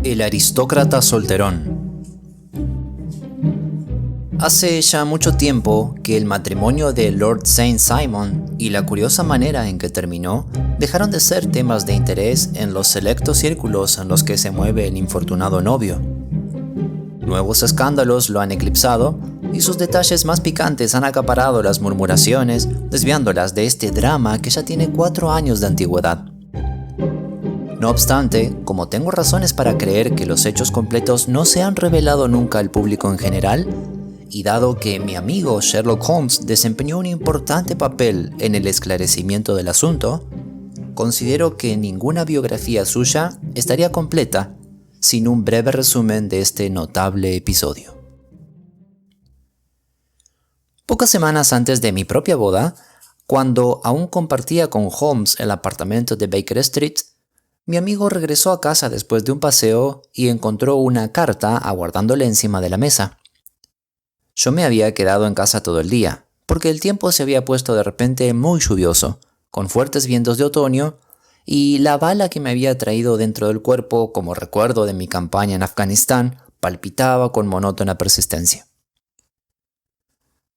El aristócrata solterón. Hace ya mucho tiempo que el matrimonio de Lord Saint Simon y la curiosa manera en que terminó dejaron de ser temas de interés en los selectos círculos en los que se mueve el infortunado novio. Nuevos escándalos lo han eclipsado y sus detalles más picantes han acaparado las murmuraciones, desviándolas de este drama que ya tiene 4 años de antigüedad. No obstante, como tengo razones para creer que los hechos completos no se han revelado nunca al público en general, y dado que mi amigo Sherlock Holmes desempeñó un importante papel en el esclarecimiento del asunto, considero que ninguna biografía suya estaría completa sin un breve resumen de este notable episodio. Pocas semanas antes de mi propia boda, cuando aún compartía con Holmes el apartamento de Baker Street, mi amigo regresó a casa después de un paseo y encontró una carta aguardándole encima de la mesa. Yo me había quedado en casa todo el día, porque el tiempo se había puesto de repente muy lluvioso, con fuertes vientos de otoño, y la bala que me había traído dentro del cuerpo como recuerdo de mi campaña en Afganistán palpitaba con monótona persistencia.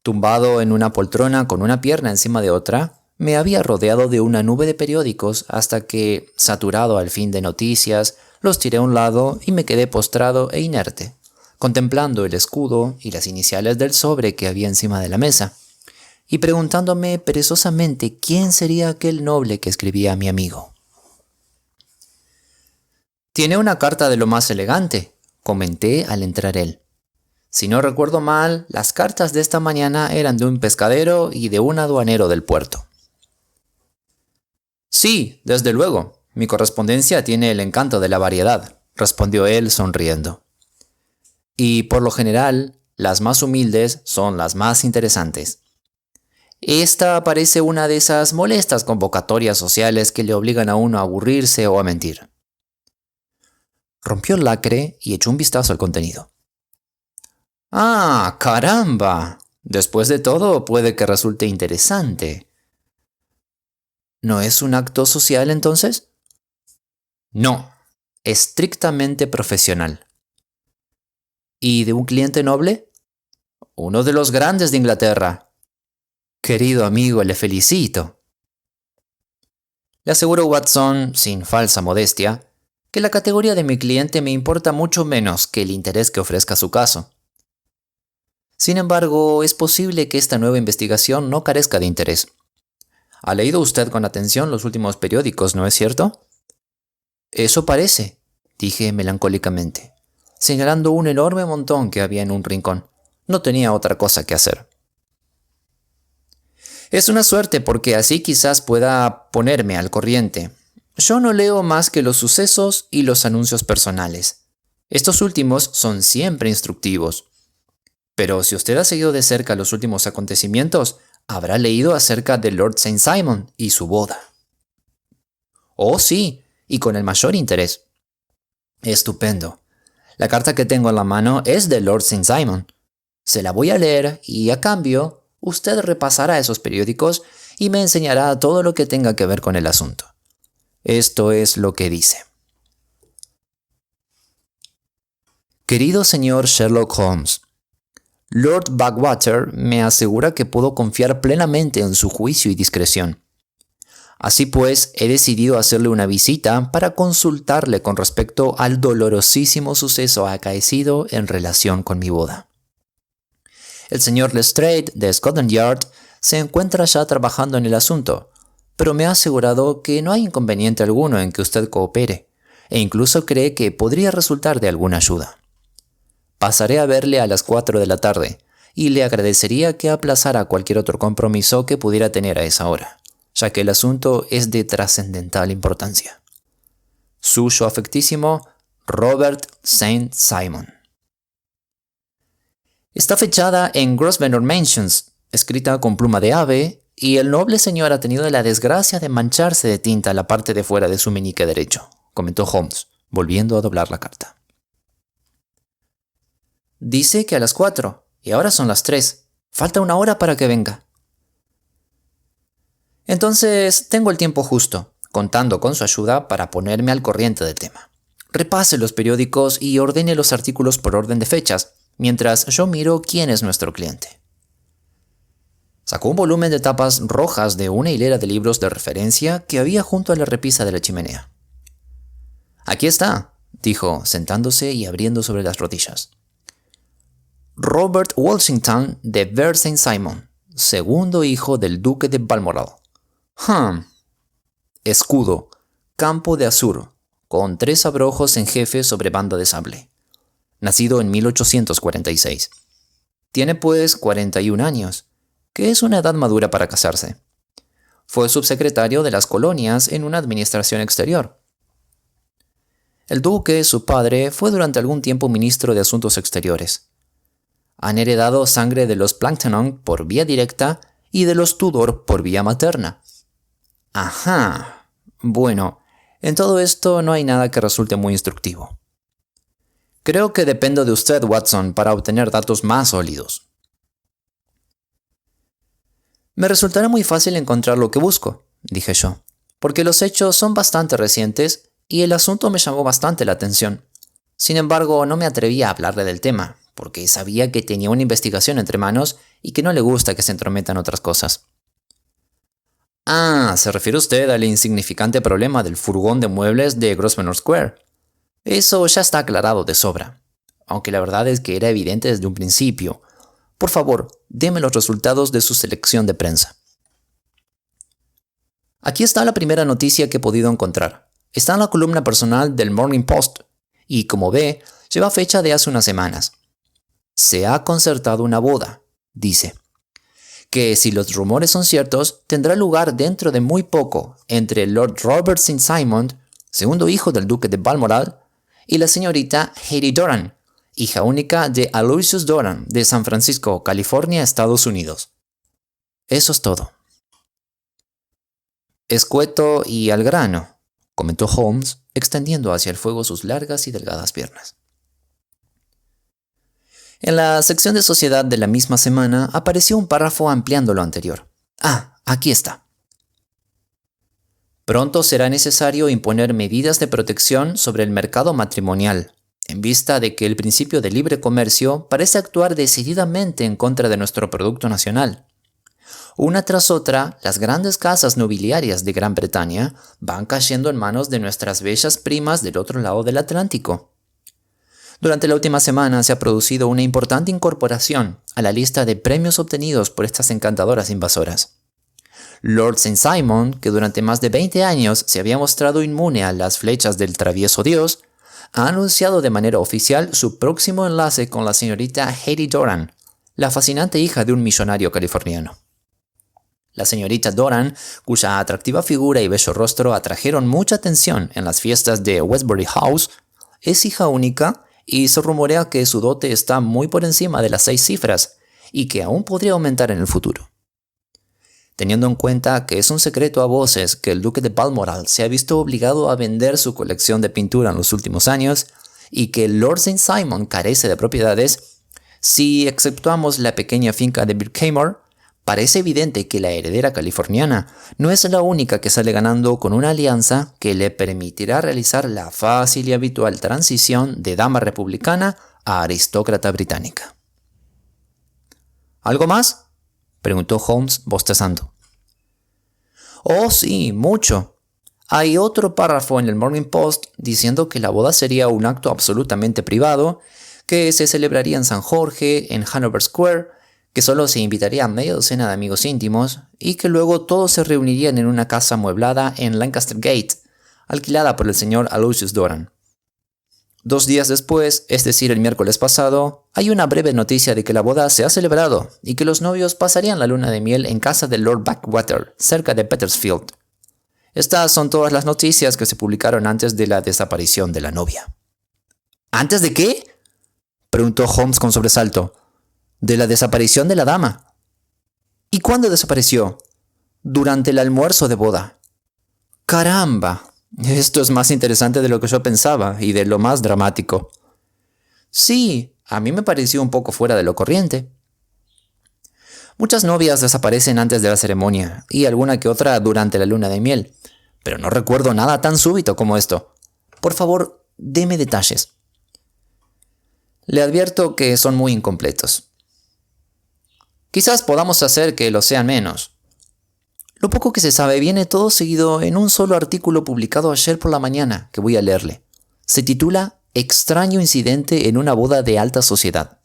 Tumbado en una poltrona con una pierna encima de otra, me había rodeado de una nube de periódicos hasta que, saturado al fin de noticias, los tiré a un lado y me quedé postrado e inerte, contemplando el escudo y las iniciales del sobre que había encima de la mesa, y preguntándome perezosamente quién sería aquel noble que escribía a mi amigo. «Tiene una carta de lo más elegante», comenté al entrar él. «Si no recuerdo mal, las cartas de esta mañana eran de un pescadero y de un aduanero del puerto». «Sí, desde luego. Mi correspondencia tiene el encanto de la variedad», respondió él sonriendo. «Y por lo general, las más humildes son las más interesantes. Esta parece una de esas molestas convocatorias sociales que le obligan a uno a aburrirse o a mentir». Rompió el lacre y echó un vistazo al contenido. «¡Ah, caramba! Después de todo, puede que resulte interesante». ¿No es un acto social entonces? No, estrictamente profesional. ¿Y de un cliente noble? Uno de los grandes de Inglaterra. Querido amigo, le felicito. Le aseguro, Watson, sin falsa modestia, que la categoría de mi cliente me importa mucho menos que el interés que ofrezca su caso. Sin embargo, es posible que esta nueva investigación no carezca de interés. ¿Ha leído usted con atención los últimos periódicos, no es cierto? Eso parece, dije melancólicamente, señalando un enorme montón que había en un rincón. No tenía otra cosa que hacer. Es una suerte porque así quizás pueda ponerme al corriente. Yo no leo más que los sucesos y los anuncios personales. Estos últimos son siempre instructivos. Pero si usted ha seguido de cerca los últimos acontecimientos, habrá leído acerca de Lord Saint Simon y su boda. Oh, sí, y con el mayor interés. Estupendo. La carta que tengo en la mano es de Lord Saint Simon. Se la voy a leer y, a cambio, usted repasará esos periódicos y me enseñará todo lo que tenga que ver con el asunto. Esto es lo que dice. Querido señor Sherlock Holmes, Lord Backwater me asegura que puedo confiar plenamente en su juicio y discreción. Así pues, he decidido hacerle una visita para consultarle con respecto al dolorosísimo suceso acaecido en relación con mi boda. El señor Lestrade de Scotland Yard se encuentra ya trabajando en el asunto, pero me ha asegurado que no hay inconveniente alguno en que usted coopere, e incluso cree que podría resultar de alguna ayuda. Pasaré a verle a las 4 de la tarde, y le agradecería que aplazara cualquier otro compromiso que pudiera tener a esa hora, ya que el asunto es de trascendental importancia. Suyo afectísimo, Robert Saint Simon. Está fechada en Grosvenor Mansions, escrita con pluma de ave, y el noble señor ha tenido la desgracia de mancharse de tinta la parte de fuera de su meñique derecho, comentó Holmes, volviendo a doblar la carta. Dice que a las 4, y ahora son las 3. Falta 1 hora para que venga. Entonces tengo el tiempo justo, contando con su ayuda para ponerme al corriente del tema. Repase los periódicos y ordene los artículos por orden de fechas, mientras yo miro quién es nuestro cliente. Sacó un volumen de tapas rojas de una hilera de libros de referencia que había junto a la repisa de la chimenea. «Aquí está», dijo, sentándose y abriendo sobre las rodillas. «Robert Walsingham de Vere St. Simon, segundo hijo del duque de Balmoral. Escudo, campo de azur, con 3 abrojos en jefe sobre banda de sable. Nacido en 1846. Tiene pues 41 años, que es una edad madura para casarse. Fue subsecretario de las colonias en una administración exterior. El duque, su padre, fue durante algún tiempo ministro de Asuntos Exteriores. Han heredado sangre de los Plantagenet por vía directa y de los Tudor por vía materna. Ajá. Bueno, en todo esto no hay nada que resulte muy instructivo. Creo que dependo de usted, Watson, para obtener datos más sólidos. Me resultará muy fácil encontrar lo que busco, dije yo, porque los hechos son bastante recientes y el asunto me llamó bastante la atención. Sin embargo, no me atrevía a hablarle del tema, porque sabía que tenía una investigación entre manos y que no le gusta que se entrometan otras cosas. Ah, ¿se refiere usted al insignificante problema del furgón de muebles de Grosvenor Square? Eso ya está aclarado de sobra, aunque la verdad es que era evidente desde un principio. Por favor, deme los resultados de su selección de prensa. Aquí está la primera noticia que he podido encontrar. Está en la columna personal del Morning Post, y como ve, lleva fecha de hace unas semanas. Se ha concertado una boda, dice, que si los rumores son ciertos, tendrá lugar dentro de muy poco entre Lord Robert St. Simon, segundo hijo del duque de Balmoral, y la señorita Hattie Doran, hija única de Aloysius Doran de San Francisco, California, Estados Unidos. Eso es todo. Escueto y al grano, comentó Holmes, extendiendo hacia el fuego sus largas y delgadas piernas. En la sección de sociedad de la misma semana apareció un párrafo ampliando lo anterior. Aquí está. Pronto será necesario imponer medidas de protección sobre el mercado matrimonial, en vista de que el principio de libre comercio parece actuar decididamente en contra de nuestro producto nacional. Una tras otra, las grandes casas nobiliarias de Gran Bretaña van cayendo en manos de nuestras bellas primas del otro lado del Atlántico. Durante la última semana se ha producido una importante incorporación a la lista de premios obtenidos por estas encantadoras invasoras. Lord St. Simon, que durante más de 20 años se había mostrado inmune a las flechas del travieso dios, ha anunciado de manera oficial su próximo enlace con la señorita Hattie Doran, la fascinante hija de un millonario californiano. La señorita Doran, cuya atractiva figura y bello rostro atrajeron mucha atención en las fiestas de Westbury House, es hija única y se rumorea que su dote está muy por encima de las 6 cifras y que aún podría aumentar en el futuro. Teniendo en cuenta que es un secreto a voces que el duque de Balmoral se ha visto obligado a vender su colección de pintura en los últimos años y que Lord St. Simon carece de propiedades, si exceptuamos la pequeña finca de Birkhamore, parece evidente que la heredera californiana no es la única que sale ganando con una alianza que le permitirá realizar la fácil y habitual transición de dama republicana a aristócrata británica. ¿Algo más?, preguntó Holmes bostezando. Oh, sí, mucho. Hay otro párrafo en el Morning Post diciendo que la boda sería un acto absolutamente privado, que se celebraría en San Jorge, en Hanover Square, que solo se invitaría a media docena de amigos íntimos y que luego todos se reunirían en una casa amueblada en Lancaster Gate, alquilada por el señor Aloysius Doran. 2 días después, es decir, el miércoles pasado, hay una breve noticia de que la boda se ha celebrado y que los novios pasarían la luna de miel en casa de Lord Backwater, cerca de Petersfield. Estas son todas las noticias que se publicaron antes de la desaparición de la novia. ¿Antes de qué?, preguntó Holmes con sobresalto. De la desaparición de la dama. ¿Y cuándo desapareció? Durante el almuerzo de boda. ¡Caramba! Esto es más interesante de lo que yo pensaba y de lo más dramático. Sí, a mí me pareció un poco fuera de lo corriente. Muchas novias desaparecen antes de la ceremonia y alguna que otra durante la luna de miel, pero no recuerdo nada tan súbito como esto. Por favor, deme detalles. Le advierto que son muy incompletos. Quizás podamos hacer que lo sean menos. Lo poco que se sabe viene todo seguido en un solo artículo publicado ayer por la mañana, que voy a leerle. Se titula Extraño incidente en una boda de alta sociedad.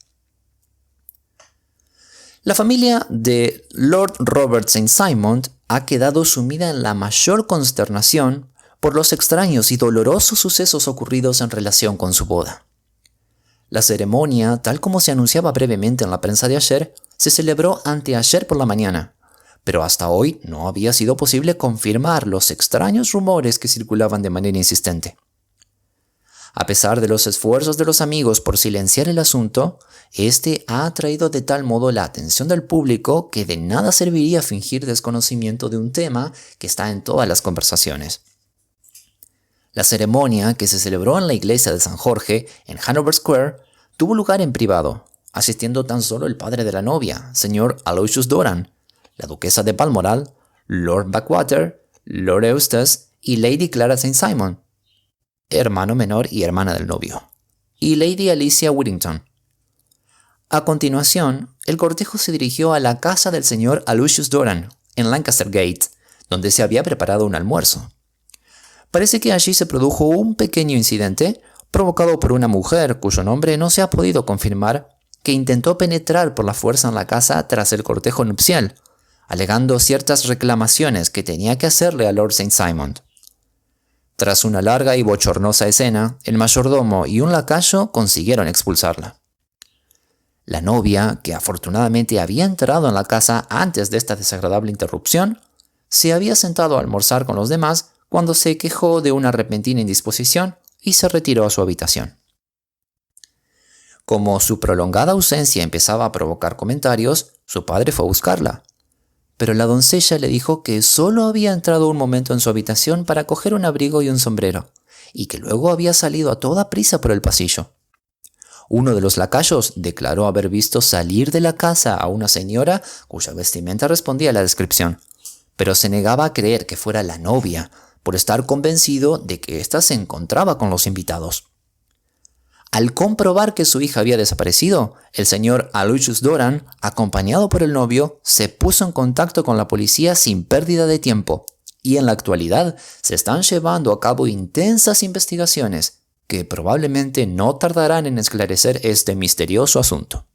La familia de Lord Robert St. Simon ha quedado sumida en la mayor consternación por los extraños y dolorosos sucesos ocurridos en relación con su boda. La ceremonia, tal como se anunciaba brevemente en la prensa de ayer, se celebró anteayer por la mañana, pero hasta hoy no había sido posible confirmar los extraños rumores que circulaban de manera insistente. A pesar de los esfuerzos de los amigos por silenciar el asunto, este ha atraído de tal modo la atención del público que de nada serviría fingir desconocimiento de un tema que está en todas las conversaciones. La ceremonia, que se celebró en la iglesia de San Jorge, en Hanover Square, tuvo lugar en privado, asistiendo tan solo el padre de la novia, señor Aloysius Doran, la duquesa de Balmoral, Lord Backwater, Lord Eustace y Lady Clara St. Simon, hermano menor y hermana del novio, y Lady Alicia Whittington. A continuación, el cortejo se dirigió a la casa del señor Aloysius Doran, en Lancaster Gate, donde se había preparado un almuerzo. Parece que allí se produjo un pequeño incidente provocado por una mujer cuyo nombre no se ha podido confirmar, que intentó penetrar por la fuerza en la casa tras el cortejo nupcial, alegando ciertas reclamaciones que tenía que hacerle a Lord St. Simon. Tras una larga y bochornosa escena, el mayordomo y un lacayo consiguieron expulsarla. La novia, que afortunadamente había entrado en la casa antes de esta desagradable interrupción, se había sentado a almorzar con los demás cuando se quejó de una repentina indisposición y se retiró a su habitación. Como su prolongada ausencia empezaba a provocar comentarios, su padre fue a buscarla. Pero la doncella le dijo que solo había entrado un momento en su habitación para coger un abrigo y un sombrero, y que luego había salido a toda prisa por el pasillo. Uno de los lacayos declaró haber visto salir de la casa a una señora cuya vestimenta respondía a la descripción, pero se negaba a creer que fuera la novia, por estar convencido de que ésta se encontraba con los invitados. Al comprobar que su hija había desaparecido, el señor Aloysius Doran, acompañado por el novio, se puso en contacto con la policía sin pérdida de tiempo, y en la actualidad se están llevando a cabo intensas investigaciones que probablemente no tardarán en esclarecer este misterioso asunto.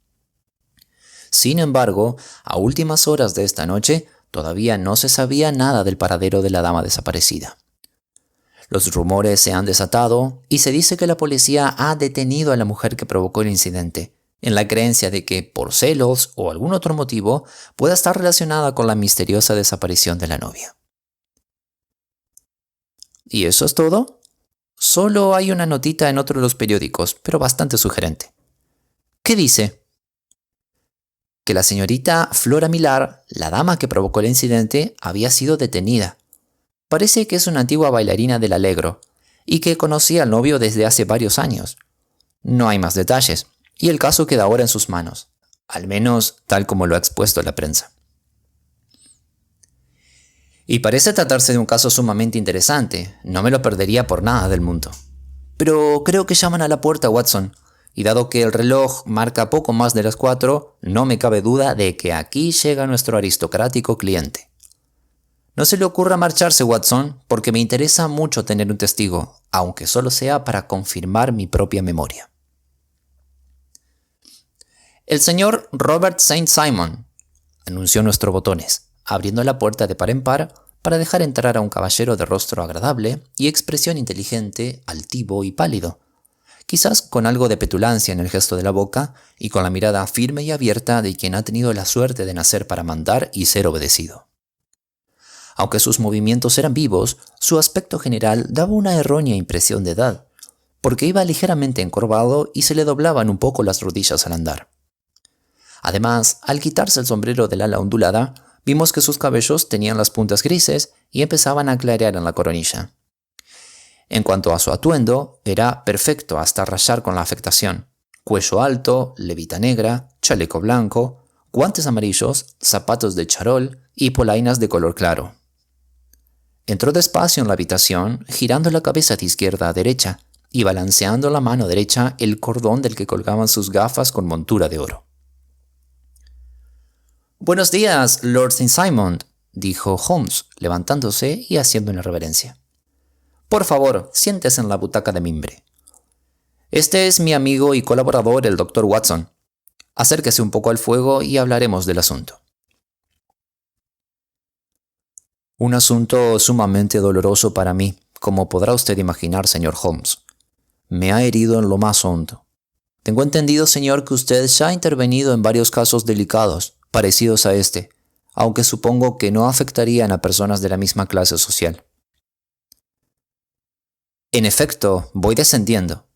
Sin embargo, a últimas horas de esta noche, todavía no se sabía nada del paradero de la dama desaparecida. Los rumores se han desatado y se dice que la policía ha detenido a la mujer que provocó el incidente, en la creencia de que, por celos o algún otro motivo, pueda estar relacionada con la misteriosa desaparición de la novia. ¿Y eso es todo? Solo hay una notita en otro de los periódicos, pero bastante sugerente. ¿Qué dice? Que la señorita Flora Millar, la dama que provocó el incidente, había sido detenida. Parece que es una antigua bailarina del Allegro, y que conocía al novio desde hace varios años. No hay más detalles, y el caso queda ahora en sus manos, al menos tal como lo ha expuesto la prensa. Y parece tratarse de un caso sumamente interesante, no me lo perdería por nada del mundo. Pero creo que llaman a la puerta, Watson, y dado que el reloj marca poco más de las 4, no me cabe duda de que aquí llega nuestro aristocrático cliente. No se le ocurra marcharse, Watson, porque me interesa mucho tener un testigo, aunque solo sea para confirmar mi propia memoria. El señor Robert St. Simon, anunció nuestro botones, abriendo la puerta de par en par para dejar entrar a un caballero de rostro agradable y expresión inteligente, altivo y pálido, quizás con algo de petulancia en el gesto de la boca y con la mirada firme y abierta de quien ha tenido la suerte de nacer para mandar y ser obedecido. Aunque sus movimientos eran vivos, su aspecto general daba una errónea impresión de edad, porque iba ligeramente encorvado y se le doblaban un poco las rodillas al andar. Además, al quitarse el sombrero del ala ondulada, vimos que sus cabellos tenían las puntas grises y empezaban a clarear en la coronilla. En cuanto a su atuendo, era perfecto hasta rayar con la afectación. Cuello alto, levita negra, chaleco blanco, guantes amarillos, zapatos de charol y polainas de color claro. Entró despacio en la habitación, girando la cabeza de izquierda a derecha, y balanceando en la mano derecha el cordón del que colgaban sus gafas con montura de oro. «Buenos días, Lord St. Simon», dijo Holmes, levantándose y haciendo una reverencia. «Por favor, siéntese en la butaca de mimbre. Este es mi amigo y colaborador, el Dr. Watson. Acérquese un poco al fuego y hablaremos del asunto». «Un asunto sumamente doloroso para mí, como podrá usted imaginar, señor Holmes. Me ha herido en lo más hondo. Tengo entendido, señor, que usted ya ha intervenido en varios casos delicados, parecidos a este, aunque supongo que no afectarían a personas de la misma clase social». «En efecto, voy descendiendo».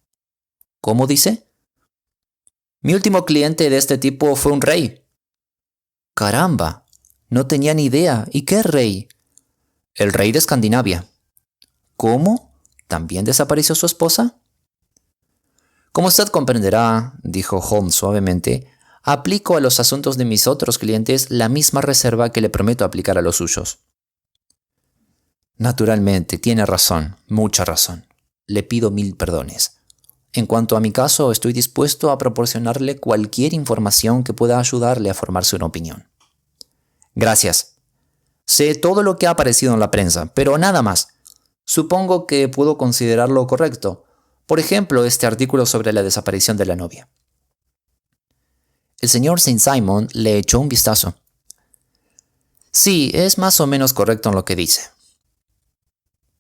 «¿Cómo dice?» «Mi último cliente de este tipo fue un rey». «Caramba, no tenía ni idea. ¿Y qué rey?» «El rey de Escandinavia». «¿Cómo? ¿También desapareció su esposa?» «Como usted comprenderá», dijo Holmes suavemente, «aplico a los asuntos de mis otros clientes la misma reserva que le prometo aplicar a los suyos». «Naturalmente, tiene razón, mucha razón. Le pido 1000 perdones. En cuanto a mi caso, estoy dispuesto a proporcionarle cualquier información que pueda ayudarle a formarse una opinión». «Gracias. Sé todo lo que ha aparecido en la prensa, pero nada más. Supongo que puedo considerarlo correcto. Por ejemplo, este artículo sobre la desaparición de la novia». El señor St. Simon le echó un vistazo. «Sí, es más o menos correcto en lo que dice.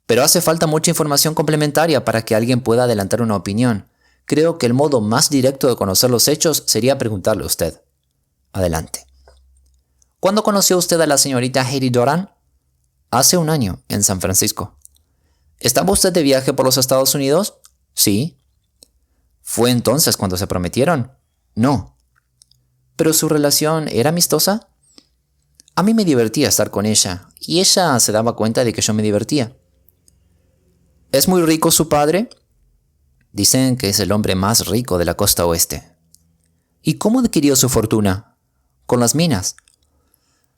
Pero hace falta mucha información complementaria para que alguien pueda adelantar una opinión. Creo que el modo más directo de conocer los hechos sería preguntarle a usted. Adelante». «¿Cuándo conoció usted a la señorita Heidi Doran?» «Hace un año, en San Francisco». «¿Estaba usted de viaje por los Estados Unidos?» «Sí». «¿Fue entonces cuando se prometieron?» «No». «¿Pero su relación era amistosa?» «A mí me divertía estar con ella, y ella se daba cuenta de que yo me divertía». «¿Es muy rico su padre?» «Dicen que es el hombre más rico de la costa oeste». «¿Y cómo adquirió su fortuna?» «Con las minas».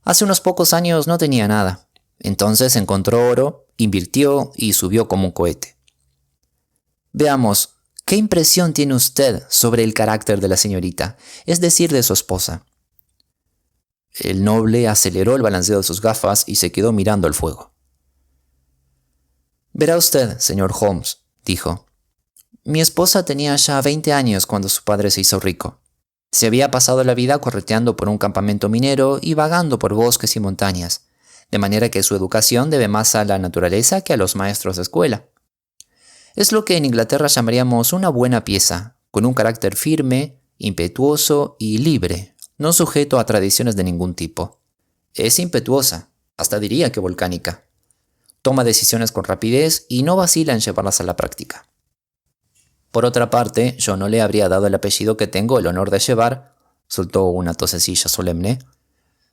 «Hace unos pocos años no tenía nada. Entonces encontró oro, invirtió y subió como un cohete». «Veamos, ¿qué impresión tiene usted sobre el carácter de la señorita, es decir, de su esposa?» El noble aceleró el balanceo de sus gafas y se quedó mirando el fuego. «Verá usted, señor Holmes», dijo. «Mi esposa tenía ya 20 años cuando su padre se hizo rico. Se había pasado la vida correteando por un campamento minero y vagando por bosques y montañas, de manera que su educación debe más a la naturaleza que a los maestros de escuela. Es lo que en Inglaterra llamaríamos una buena pieza, con un carácter firme, impetuoso y libre, no sujeto a tradiciones de ningún tipo. Es impetuosa, hasta diría que volcánica. Toma decisiones con rapidez y no vacila en llevarlas a la práctica. Por otra parte, yo no le habría dado el apellido que tengo el honor de llevar», soltó una tosecilla solemne,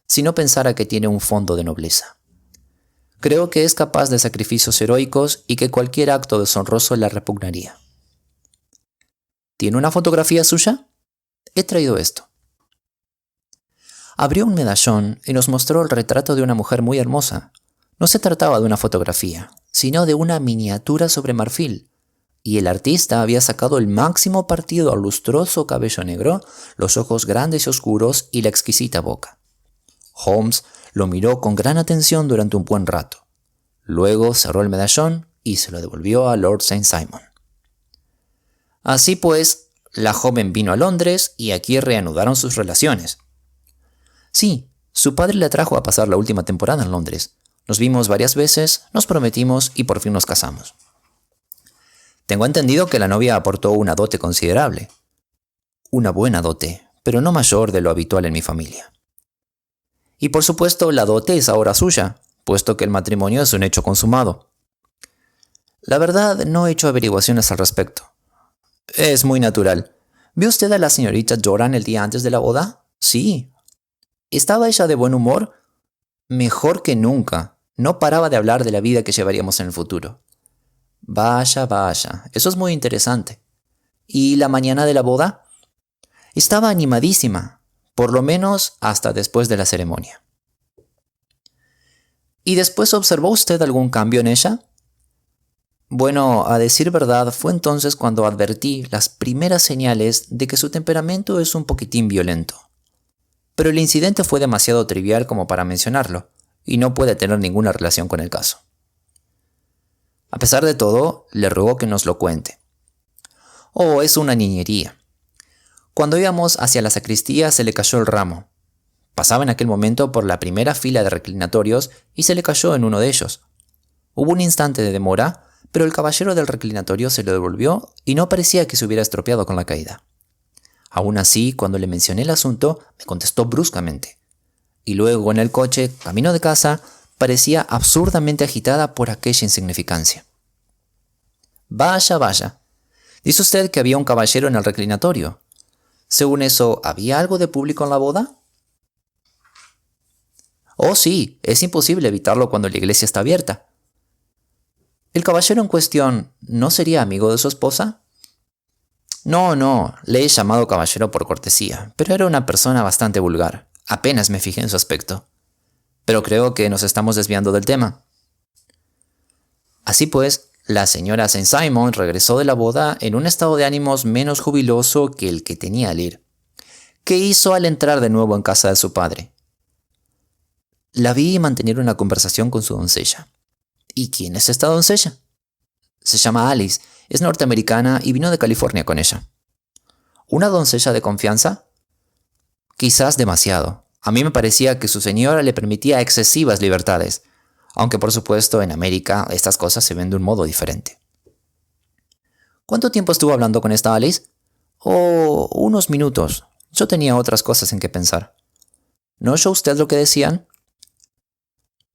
«si no pensara que tiene un fondo de nobleza. Creo que es capaz de sacrificios heroicos y que cualquier acto deshonroso la repugnaría». «¿Tiene una fotografía suya?» «He traído esto». Abrió un medallón y nos mostró el retrato de una mujer muy hermosa. No se trataba de una fotografía, sino de una miniatura sobre marfil, y el artista había sacado el máximo partido al lustroso cabello negro, los ojos grandes y oscuros y la exquisita boca. Holmes lo miró con gran atención durante un buen rato. Luego cerró el medallón y se lo devolvió a Lord St. Simon. Así pues, la joven vino a Londres y aquí reanudaron sus relaciones. Sí, su padre la trajo a pasar la última temporada en Londres. Nos vimos varias veces, nos prometimos y por fin nos casamos. Tengo entendido que la novia aportó una dote considerable. Una buena dote, pero no mayor de lo habitual en mi familia. Y por supuesto la dote es ahora suya, puesto que el matrimonio es un hecho consumado. La verdad, no he hecho averiguaciones al respecto. Es muy natural. ¿Vio usted a la señorita Doran el día antes de la boda? Sí. ¿Estaba ella de buen humor? Mejor que nunca. No paraba de hablar de la vida que llevaríamos en el futuro. Vaya, vaya, eso es muy interesante. ¿Y la mañana de la boda? Estaba animadísima, por lo menos hasta después de la ceremonia. ¿Y después observó usted algún cambio en ella? Bueno, a decir verdad, fue entonces cuando advertí las primeras señales de que su temperamento es un poquitín violento. Pero el incidente fue demasiado trivial como para mencionarlo, y no puede tener ninguna relación con el caso. A pesar de todo, le ruego que nos lo cuente. Oh, es una niñería. Cuando íbamos hacia la sacristía se le cayó el ramo. Pasaba en aquel momento por la primera fila de reclinatorios y se le cayó en uno de ellos. Hubo un instante de demora, pero el caballero del reclinatorio se lo devolvió y no parecía que se hubiera estropeado con la caída. Aún así, cuando le mencioné el asunto, me contestó bruscamente. Y luego en el coche, camino de casa, parecía absurdamente agitada por aquella insignificancia. Vaya, vaya. Dice usted que había un caballero en el reclinatorio. Según eso, ¿había algo de público en la boda? Oh, sí, es imposible evitarlo cuando la iglesia está abierta. ¿El caballero en cuestión no sería amigo de su esposa? No, le he llamado caballero por cortesía, pero era una persona bastante vulgar. Apenas me fijé en su aspecto. Pero creo que nos estamos desviando del tema. Así pues, la señora Saint Simon regresó de la boda en un estado de ánimos menos jubiloso que el que tenía al ir. ¿Qué hizo al entrar de nuevo en casa de su padre? La vi mantener una conversación con su doncella. ¿Y quién es esta doncella? Se llama Alice, es norteamericana y vino de California con ella. ¿Una doncella de confianza? Quizás demasiado. A mí me parecía que su señora le permitía excesivas libertades, aunque por supuesto en América estas cosas se ven de un modo diferente. ¿Cuánto tiempo estuvo hablando con esta Alice? Oh, unos minutos. Yo tenía otras cosas en que pensar. ¿No oyó usted lo que decían?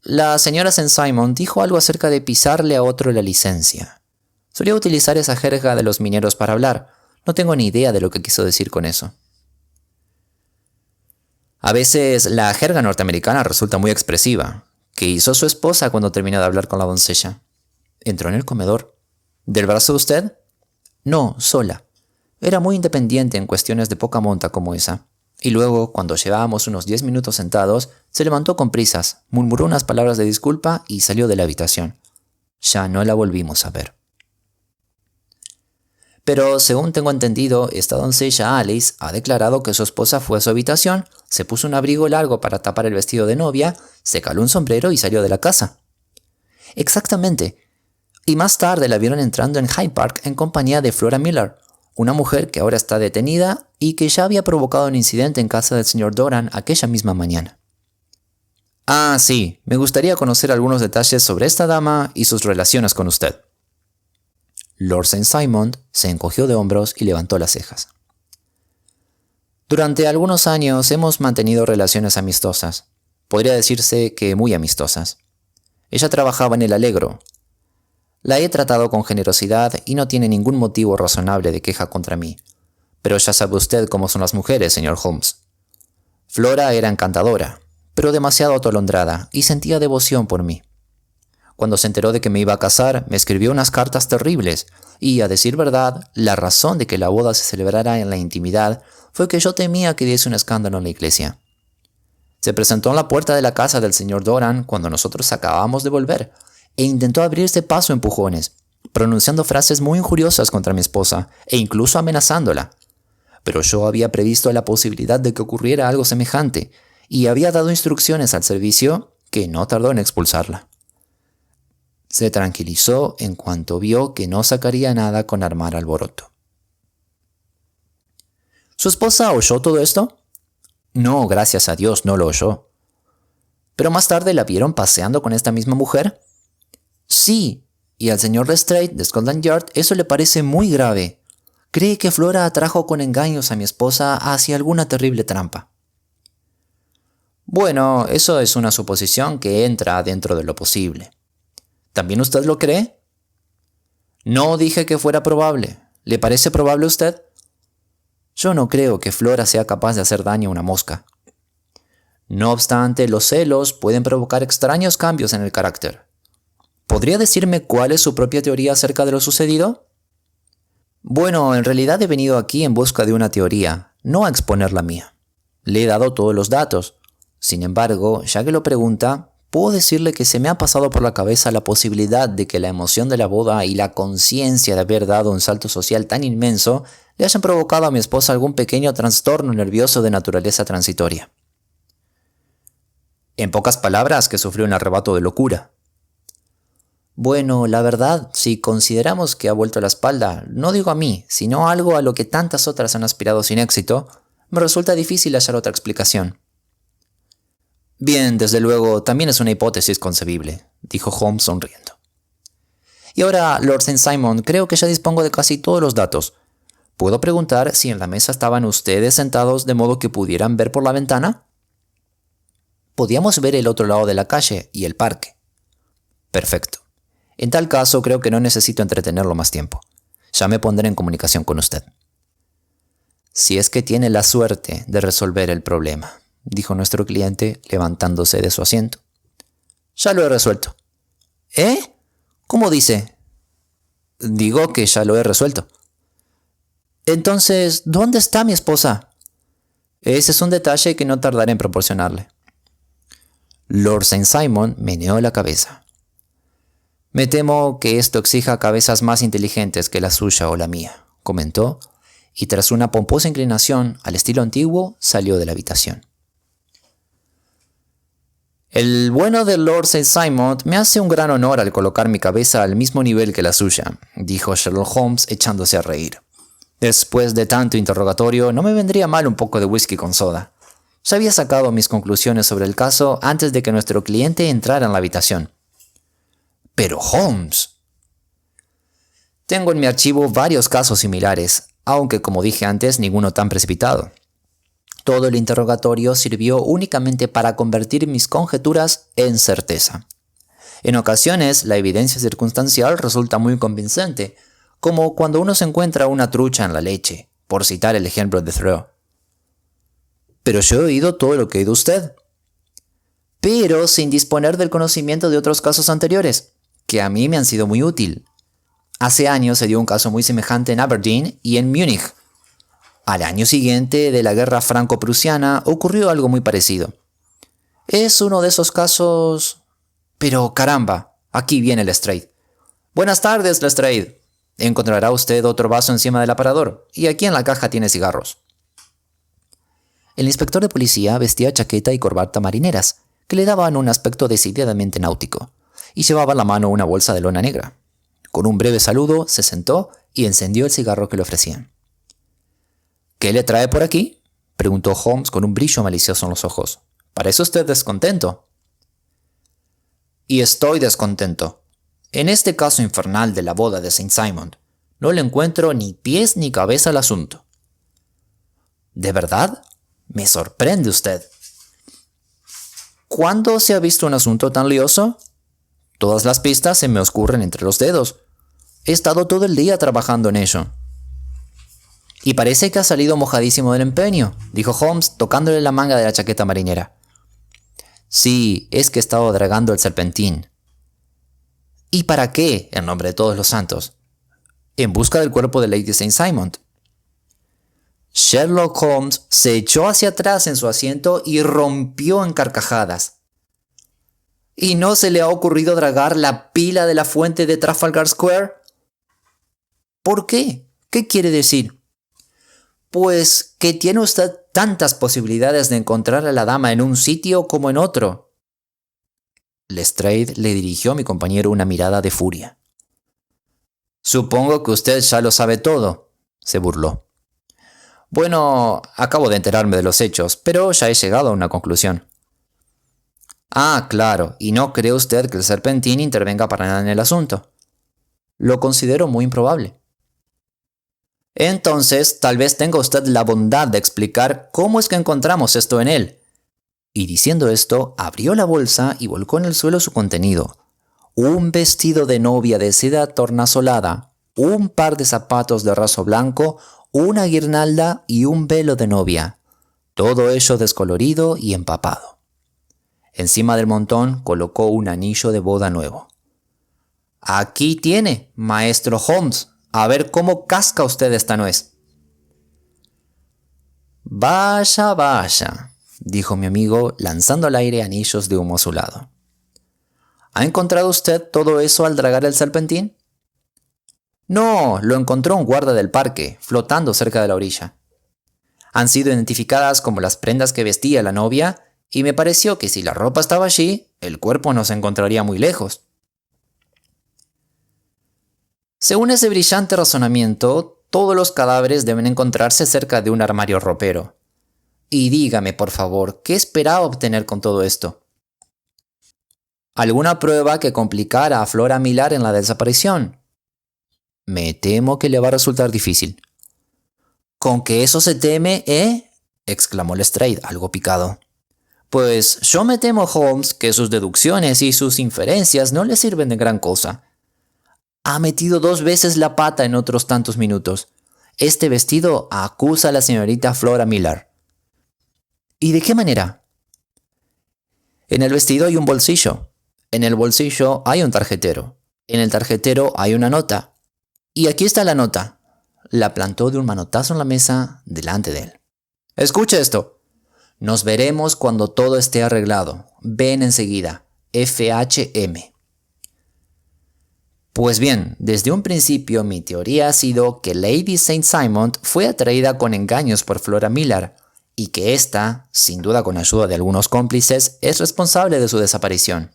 La señora Saint Simon dijo algo acerca de pisarle a otro la licencia. Solía utilizar esa jerga de los mineros para hablar. No tengo ni idea de lo que quiso decir con eso. A veces la jerga norteamericana resulta muy expresiva. ¿Qué hizo su esposa cuando terminó de hablar con la doncella? Entró en el comedor. ¿Del brazo de usted? No, sola. Era muy independiente en cuestiones de poca monta como esa. Y luego, cuando llevábamos unos 10 minutos sentados, se levantó con prisas, murmuró unas palabras de disculpa y salió de la habitación. Ya no la volvimos a ver. Pero, según tengo entendido, esta doncella Alice ha declarado que su esposa fue a su habitación, se puso un abrigo largo para tapar el vestido de novia, se caló un sombrero y salió de la casa. Exactamente. Y más tarde la vieron entrando en Hyde Park en compañía de Flora Miller, una mujer que ahora está detenida y que ya había provocado un incidente en casa del señor Doran aquella misma mañana. Ah, sí, me gustaría conocer algunos detalles sobre esta dama y sus relaciones con usted. Lord Saint Simon se encogió de hombros y levantó las cejas. Durante algunos años hemos mantenido relaciones amistosas. Podría decirse que muy amistosas. Ella trabajaba en el Allegro. La he tratado con generosidad y no tiene ningún motivo razonable de queja contra mí. Pero ya sabe usted cómo son las mujeres, señor Holmes. Flora era encantadora, pero demasiado atolondrada y sentía devoción por mí. Cuando se enteró de que me iba a casar, me escribió unas cartas terribles y, a decir verdad, la razón de que la boda se celebrara en la intimidad fue que yo temía que diese un escándalo en la iglesia. Se presentó en la puerta de la casa del señor Doran cuando nosotros acabábamos de volver e intentó abrirse paso a empujones, pronunciando frases muy injuriosas contra mi esposa e incluso amenazándola. Pero yo había previsto la posibilidad de que ocurriera algo semejante y había dado instrucciones al servicio que no tardó en expulsarla. Se tranquilizó en cuanto vio que no sacaría nada con armar alboroto. ¿Su esposa oyó todo esto? No, gracias a Dios, no lo oyó. ¿Pero más tarde la vieron paseando con esta misma mujer? Sí, y al señor Lestrade de Scotland Yard eso le parece muy grave. Cree que Flora atrajo con engaños a mi esposa hacia alguna terrible trampa. Bueno, eso es una suposición que entra dentro de lo posible. ¿También usted lo cree? No dije que fuera probable. ¿Le parece probable a usted? Yo no creo que Flora sea capaz de hacer daño a una mosca. No obstante, los celos pueden provocar extraños cambios en el carácter. ¿Podría decirme cuál es su propia teoría acerca de lo sucedido? Bueno, en realidad he venido aquí en busca de una teoría, no a exponer la mía. Le he dado todos los datos. Sin embargo, ya que lo pregunta, puedo decirle que se me ha pasado por la cabeza la posibilidad de que la emoción de la boda y la conciencia de haber dado un salto social tan inmenso le hayan provocado a mi esposa algún pequeño trastorno nervioso de naturaleza transitoria. En pocas palabras, que sufrió un arrebato de locura. Bueno, la verdad, si consideramos que ha vuelto la espalda, no digo a mí, sino algo a lo que tantas otras han aspirado sin éxito, me resulta difícil hallar otra explicación. Bien, desde luego, también es una hipótesis concebible, dijo Holmes sonriendo. Y ahora, Lord St. Simon, creo que ya dispongo de casi todos los datos. ¿Puedo preguntar si en la mesa estaban ustedes sentados de modo que pudieran ver por la ventana? Podíamos ver el otro lado de la calle y el parque. Perfecto. En tal caso, creo que no necesito entretenerlo más tiempo. Ya me pondré en comunicación con usted. Si es que tiene la suerte de resolver el problema, dijo nuestro cliente levantándose de su asiento. Ya lo he resuelto. ¿Eh? ¿Cómo dice? Digo que ya lo he resuelto. Entonces, ¿dónde está mi esposa? Ese es un detalle que no tardaré en proporcionarle. Lord St. Simon meneó la cabeza. Me temo que esto exija cabezas más inteligentes que la suya o la mía, comentó, y tras una pomposa inclinación al estilo antiguo salió de la habitación. El bueno del Lord St. Simon me hace un gran honor al colocar mi cabeza al mismo nivel que la suya, dijo Sherlock Holmes echándose a reír. Después de tanto interrogatorio, no me vendría mal un poco de whisky con soda. Ya había sacado mis conclusiones sobre el caso antes de que nuestro cliente entrara en la habitación. Pero Holmes. Tengo en mi archivo varios casos similares, aunque como dije antes, ninguno tan precipitado. Todo el interrogatorio sirvió únicamente para convertir mis conjeturas en certeza. En ocasiones, la evidencia circunstancial resulta muy convincente, como cuando uno se encuentra una trucha en la leche, por citar el ejemplo de Thoreau. Pero yo he oído todo lo que ha oído usted. Pero sin disponer del conocimiento de otros casos anteriores, que a mí me han sido muy útil. Hace años se dio un caso muy semejante en Aberdeen y en Múnich. Al año siguiente de la guerra franco-prusiana ocurrió algo muy parecido. Es uno de esos casos... Pero caramba, aquí viene Lestrade. Buenas tardes, Lestrade. Encontrará usted otro vaso encima del aparador, y aquí en la caja tiene cigarros. El inspector de policía vestía chaqueta y corbata marineras, que le daban un aspecto decididamente náutico, y llevaba en la mano una bolsa de lona negra. Con un breve saludo se sentó y encendió el cigarro que le ofrecían. ¿Qué le trae por aquí?, preguntó Holmes con un brillo malicioso en los ojos. Parece usted descontento. Y estoy descontento. En este caso infernal de la boda de St. Simon, no le encuentro ni pies ni cabeza al asunto. ¿De verdad? Me sorprende usted. ¿Cuándo se ha visto un asunto tan lioso? Todas las pistas se me escurren entre los dedos. He estado todo el día trabajando en ello. Y parece que ha salido mojadísimo del empeño, dijo Holmes tocándole la manga de la chaqueta marinera. Sí, es que he estado dragando el serpentín. ¿Y para qué, en nombre de todos los santos? En busca del cuerpo de Lady St. Simon. Sherlock Holmes se echó hacia atrás en su asiento y rompió en carcajadas. ¿Y no se le ha ocurrido dragar la pila de la fuente de Trafalgar Square? ¿Por qué? ¿Qué quiere decir? Pues que tiene usted tantas posibilidades de encontrar a la dama en un sitio como en otro. Lestrade le dirigió a mi compañero una mirada de furia. Supongo que usted ya lo sabe todo, se burló. Bueno, acabo de enterarme de los hechos, pero ya he llegado a una conclusión. Ah, claro, ¿y no cree usted que el serpentín intervenga para nada en el asunto? Lo considero muy improbable. Entonces, tal vez tenga usted la bondad de explicar cómo es que encontramos esto en él. Y diciendo esto, abrió la bolsa y volcó en el suelo su contenido. Un vestido de novia de seda tornasolada, un par de zapatos de raso blanco, una guirnalda y un velo de novia. Todo ello descolorido y empapado. Encima del montón colocó un anillo de boda nuevo. Aquí tiene, maestro Holmes. A ver cómo casca usted esta nuez. Vaya, vaya, dijo mi amigo lanzando al aire anillos de humo azulado. ¿Ha encontrado usted todo eso al dragar el serpentín? No, lo encontró un guarda del parque, flotando cerca de la orilla. Han sido identificadas como las prendas que vestía la novia, y me pareció que si la ropa estaba allí, el cuerpo no se encontraría muy lejos. Según ese brillante razonamiento, todos los cadáveres deben encontrarse cerca de un armario ropero. Y dígame, por favor, ¿qué esperaba obtener con todo esto? ¿Alguna prueba que complicara a Flora Millar en la desaparición? Me temo que le va a resultar difícil. ¿Con que eso se teme, exclamó Lestrade, algo picado. Pues yo me temo, Holmes, que sus deducciones y sus inferencias no le sirven de gran cosa. Ha metido 2 veces la pata en otros tantos minutos. Este vestido acusa a la señorita Flora Millar. ¿Y de qué manera? En el vestido hay un bolsillo. En el bolsillo hay un tarjetero. En el tarjetero hay una nota. Y aquí está la nota. La plantó de un manotazo en la mesa delante de él. Escuche esto. Nos veremos cuando todo esté arreglado. Ven enseguida. FHM. Pues bien, desde un principio mi teoría ha sido que Lady St. Simon fue atraída con engaños por Flora Millar y que ésta, sin duda con ayuda de algunos cómplices, es responsable de su desaparición.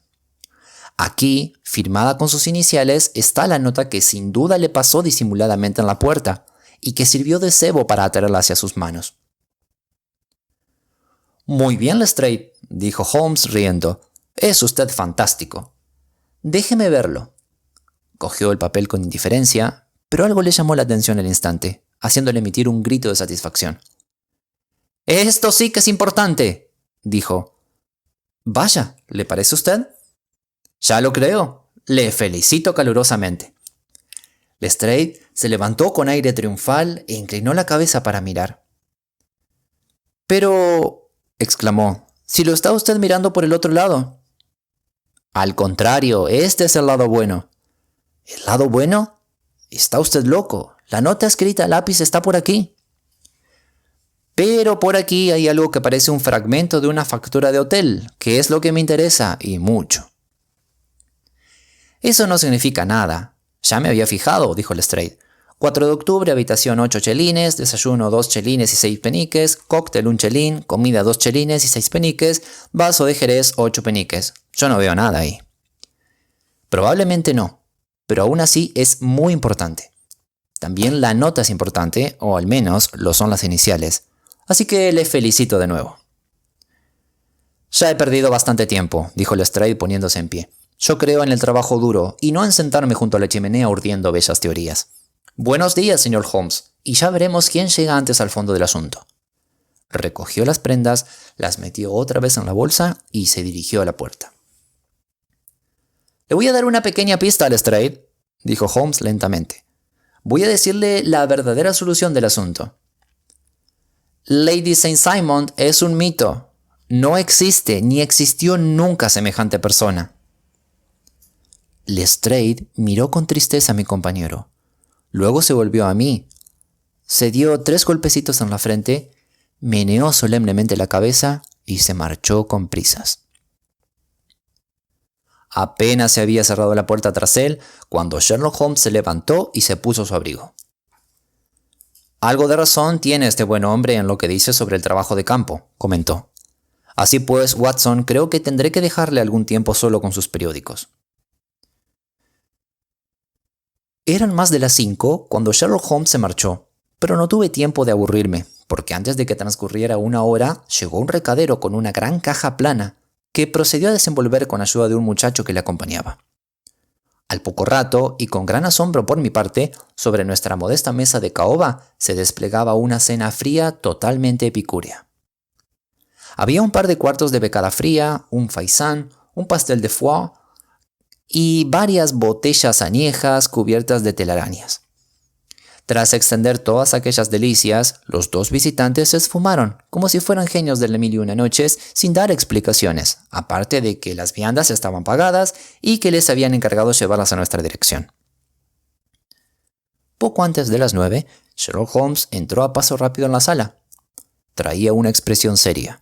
Aquí, firmada con sus iniciales, está la nota que sin duda le pasó disimuladamente en la puerta y que sirvió de cebo para atraerla hacia sus manos. Muy bien, Lestrade, dijo Holmes riendo. Es usted fantástico. Déjeme verlo. Cogió el papel con indiferencia, pero algo le llamó la atención al instante, haciéndole emitir un grito de satisfacción. «Esto sí que es importante», dijo. «Vaya, ¿le parece a usted?» «Ya lo creo. Le felicito calurosamente». Lestrade se levantó con aire triunfal e inclinó la cabeza para mirar. «Pero», exclamó, «si lo está usted mirando por el otro lado». «Al contrario, este es el lado bueno». ¿El lado bueno? Está usted loco. La nota escrita a lápiz está por aquí. Pero por aquí hay algo que parece un fragmento de una factura de hotel, que es lo que me interesa, y mucho. Eso no significa nada. Ya me había fijado, dijo Lestrade. 4 de octubre, habitación 8 chelines, desayuno 2 chelines y 6 peniques, cóctel 1 chelín, comida 2 chelines y 6 peniques, vaso de jerez 8 peniques. Yo no veo nada ahí. Probablemente no. Pero aún así es muy importante. También la nota es importante, o al menos lo son las iniciales. Así que le felicito de nuevo. Ya he perdido bastante tiempo, dijo Lestrade poniéndose en pie. Yo creo en el trabajo duro y no en sentarme junto a la chimenea urdiendo bellas teorías. Buenos días, señor Holmes, y ya veremos quién llega antes al fondo del asunto. Recogió las prendas, las metió otra vez en la bolsa y se dirigió a la puerta. Le voy a dar una pequeña pista a Lestrade, dijo Holmes lentamente. Voy a decirle la verdadera solución del asunto. Lady St. Simon es un mito. No existe ni existió nunca semejante persona. Lestrade miró con tristeza a mi compañero. Luego se volvió a mí. Se dio 3 golpecitos en la frente, meneó solemnemente la cabeza y se marchó con prisas. Apenas se había cerrado la puerta tras él cuando Sherlock Holmes se levantó y se puso su abrigo. Algo de razón tiene este buen hombre en lo que dice sobre el trabajo de campo, comentó. Así pues, Watson, creo que tendré que dejarle algún tiempo solo con sus periódicos. Eran más de las 5 cuando Sherlock Holmes se marchó, pero no tuve tiempo de aburrirme, porque antes de que transcurriera 1 hora llegó un recadero con una gran caja plana, que procedió a desenvolver con ayuda de un muchacho que le acompañaba. Al poco rato, y con gran asombro por mi parte, sobre nuestra modesta mesa de caoba se desplegaba una cena fría totalmente epicúrea. Había un par de cuartos de becada fría, un faisán, un pastel de foie y varias botellas añejas cubiertas de telarañas. Tras extender todas aquellas delicias, los 2 visitantes se esfumaron, como si fueran genios de las 1001 noches, sin dar explicaciones, aparte de que las viandas estaban pagadas y que les habían encargado llevarlas a nuestra dirección. Poco antes de las 9, Sherlock Holmes entró a paso rápido en la sala. Traía una expresión seria.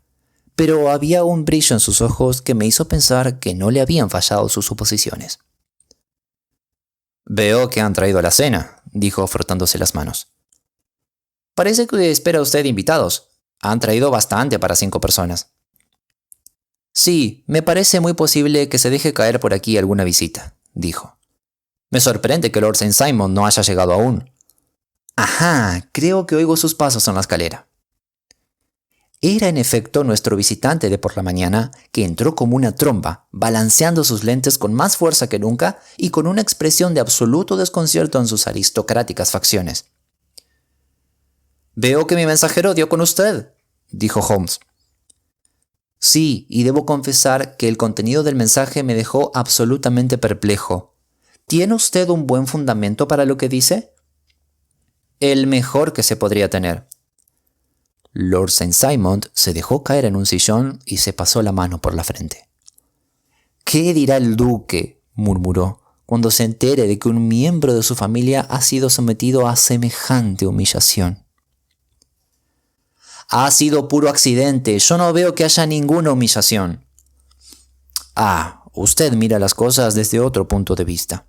pero había un brillo en sus ojos que me hizo pensar que no le habían fallado sus suposiciones. «Veo que han traído la cena», dijo frotándose las manos. «Parece que espera usted invitados. Han traído bastante para 5 personas». «Sí, me parece muy posible que se deje caer por aquí alguna visita», dijo. «Me sorprende que Lord St. Simon no haya llegado aún». «Ajá, creo que oigo sus pasos en la escalera». Era en efecto nuestro visitante de por la mañana, que entró como una tromba, balanceando sus lentes con más fuerza que nunca y con una expresión de absoluto desconcierto en sus aristocráticas facciones. «Veo que mi mensajero dio con usted», dijo Holmes. «Sí, y debo confesar que el contenido del mensaje me dejó absolutamente perplejo. ¿Tiene usted un buen fundamento para lo que dice?» «El mejor que se podría tener». Lord St. Simon se dejó caer en un sillón y se pasó la mano por la frente. «¿Qué dirá el duque?», murmuró, «cuando se entere de que un miembro de su familia ha sido sometido a semejante humillación». «Ha sido puro accidente. Yo no veo que haya ninguna humillación». «Ah, usted mira las cosas desde otro punto de vista».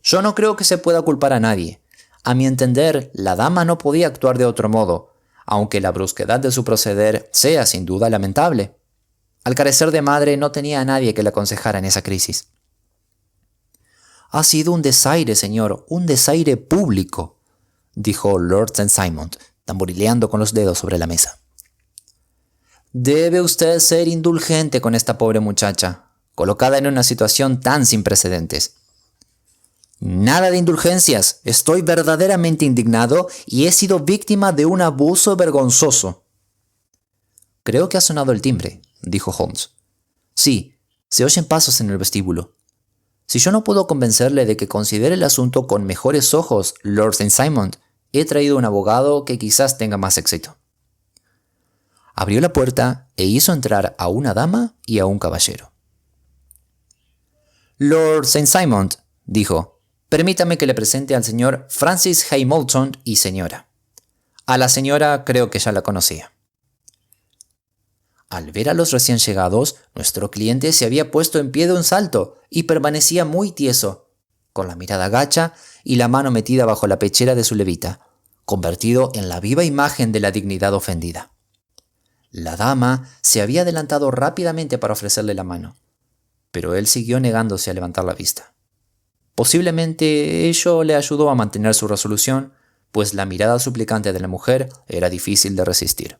«Yo no creo que se pueda culpar a nadie. A mi entender, la dama no podía actuar de otro modo, aunque la brusquedad de su proceder sea sin duda lamentable. Al carecer de madre no tenía a nadie que le aconsejara en esa crisis». «Ha sido un desaire, señor, un desaire público», dijo Lord St. Simon, tamborileando con los dedos sobre la mesa. «Debe usted ser indulgente con esta pobre muchacha, colocada en una situación tan sin precedentes». «Nada de indulgencias. Estoy verdaderamente indignado y he sido víctima de un abuso vergonzoso». «Creo que ha sonado el timbre», dijo Holmes. «Sí, se oyen pasos en el vestíbulo. Si yo no puedo convencerle de que considere el asunto con mejores ojos, Lord St. Simon, he traído un abogado que quizás tenga más éxito». Abrió la puerta e hizo entrar a una dama y a un caballero. «Lord St. Simon», dijo, «permítame que le presente al señor Francis Hamilton y señora». A la señora creo que ya la conocía. Al ver a los recién llegados, nuestro cliente se había puesto en pie de un salto y permanecía muy tieso, con la mirada gacha y la mano metida bajo la pechera de su levita, convertido en la viva imagen de la dignidad ofendida. La dama se había adelantado rápidamente para ofrecerle la mano, pero él siguió negándose a levantar la vista. Posiblemente ello le ayudó a mantener su resolución, pues la mirada suplicante de la mujer era difícil de resistir.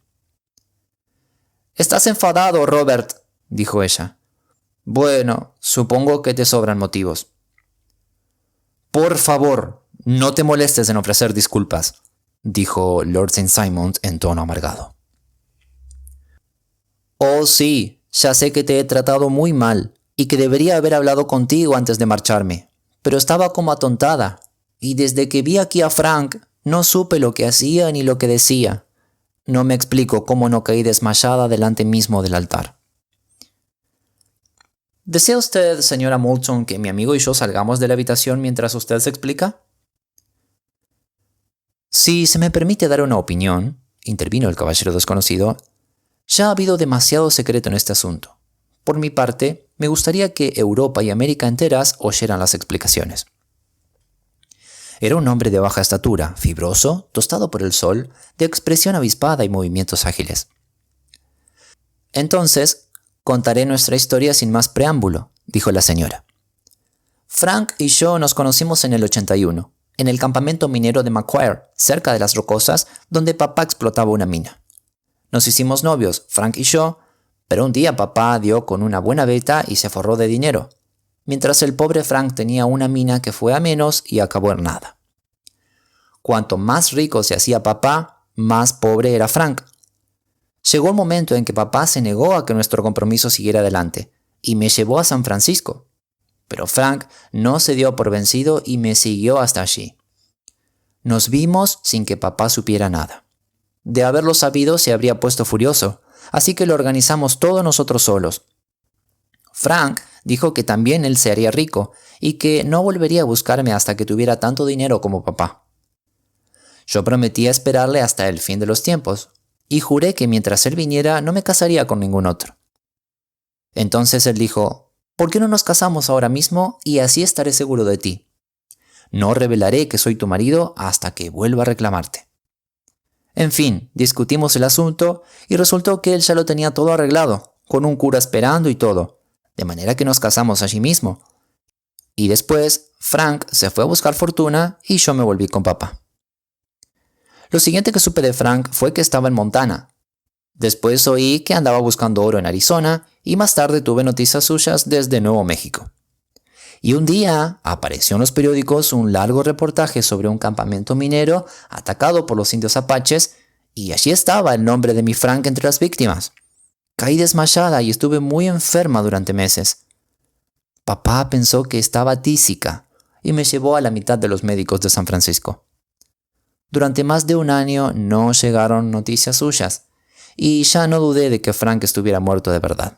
«Estás enfadado, Robert», dijo ella. «Bueno, supongo que te sobran motivos». «Por favor, no te molestes en ofrecer disculpas», dijo Lord St. Simon en tono amargado. «Oh, sí, ya sé que te he tratado muy mal y que debería haber hablado contigo antes de marcharme, pero estaba como atontada, y desde que vi aquí a Frank no supe lo que hacía ni lo que decía. No me explico cómo no caí desmayada delante mismo del altar». «¿Desea usted, señora Moulton, que mi amigo y yo salgamos de la habitación mientras usted se explica?» «Si se me permite dar una opinión», intervino el caballero desconocido, «ya ha habido demasiado secreto en este asunto. Por mi parte, me gustaría que Europa y América enteras oyeran las explicaciones». Era un hombre de baja estatura, fibroso, tostado por el sol, de expresión avispada y movimientos ágiles. «Entonces, contaré nuestra historia sin más preámbulo», dijo la señora. «Frank y yo nos conocimos en el 81, en el campamento minero de Macquarie, cerca de las Rocosas, donde papá explotaba una mina. Nos hicimos novios, Frank y yo, pero un día papá dio con una buena veta y se forró de dinero, mientras el pobre Frank tenía una mina que fue a menos y acabó en nada. Cuanto más rico se hacía papá, más pobre era Frank. Llegó el momento en que papá se negó a que nuestro compromiso siguiera adelante y me llevó a San Francisco. Pero Frank no se dio por vencido y me siguió hasta allí. Nos vimos sin que papá supiera nada. De haberlo sabido se habría puesto furioso, así que lo organizamos todos nosotros solos. Frank dijo que también él se haría rico y que no volvería a buscarme hasta que tuviera tanto dinero como papá. Yo prometí esperarle hasta el fin de los tiempos, y juré que mientras él viniera no me casaría con ningún otro. Entonces él dijo, ¿por qué no nos casamos ahora mismo y así estaré seguro de ti? No revelaré que soy tu marido hasta que vuelva a reclamarte. En fin, discutimos el asunto y resultó que él ya lo tenía todo arreglado, con un cura esperando y todo, de manera que nos casamos allí mismo. Y después, Frank se fue a buscar fortuna y yo me volví con papá. Lo siguiente que supe de Frank fue que estaba en Montana. Después oí que andaba buscando oro en Arizona y más tarde tuve noticias suyas desde Nuevo México. Y un día apareció en los periódicos un largo reportaje sobre un campamento minero atacado por los indios apaches y allí estaba el nombre de mi Frank entre las víctimas. Caí desmayada y estuve muy enferma durante meses. Papá pensó que estaba tísica y me llevó a la mitad de los médicos de San Francisco. Durante más de un año no llegaron noticias suyas y ya no dudé de que Frank estuviera muerto de verdad.